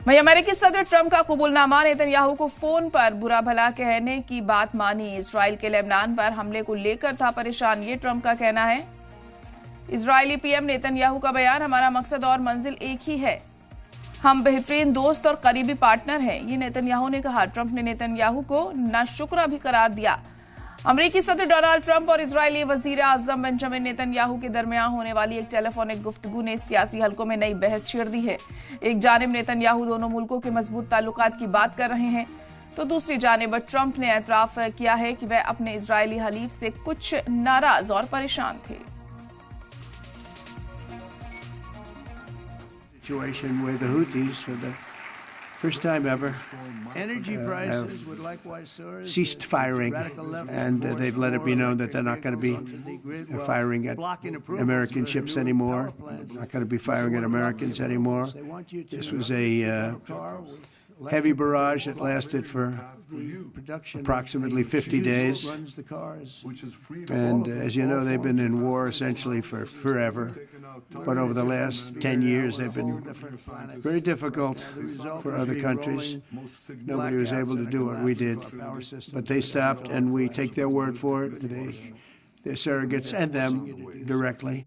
वहीं अमेरिकी सदर ट्रंप का कबूलनामा, नेतन्याहू को फोन पर बुरा भला कहने की बात मानी। इजराइल के लेबनान पर हमले को लेकर था परेशान, ये ट्रंप का कहना है। इजरायली पीएम नेतन्याहू का बयान, हमारा मकसद और मंजिल एक ही है, हम बेहतरीन दोस्त और करीबी पार्टनर हैं, ये नेतन्याहू ने कहा। ट्रंप ने नेतन्याहू को नाशुक्रा भी करार दिया। अमेरिकी सदर डोनाल्ड ट्रंप और इजरायली वजीर आजम बेंजामिन नेतन्याहू के दरमियान होने वाली एक टेलीफोनिक गुफ्तगू ने सियासी हलकों में नई बहस छेड़ दी है। एक जानिब नेतन्याहू दोनों मुल्कों के मजबूत ताल्लुकात की बात कर रहे हैं, तो दूसरी जानिब ट्रंप ने एतराफ किया है कि वह अपने इजरायली हलीफ से कुछ नाराज और परेशान थे। First time ever, energy prices would likewise soar, ceased firing, and they've let it be known that they're not going to be firing at American ships anymore, not going to be firing at Americans anymore. This was a heavy barrage that lasted for approximately 50 days. And as you know, they've been in war essentially for forever. But over the last 10 years, they've been very difficult for other countries. Nobody was able to do what we did. But they stopped, and we take their word for it. They're surrogates and them directly.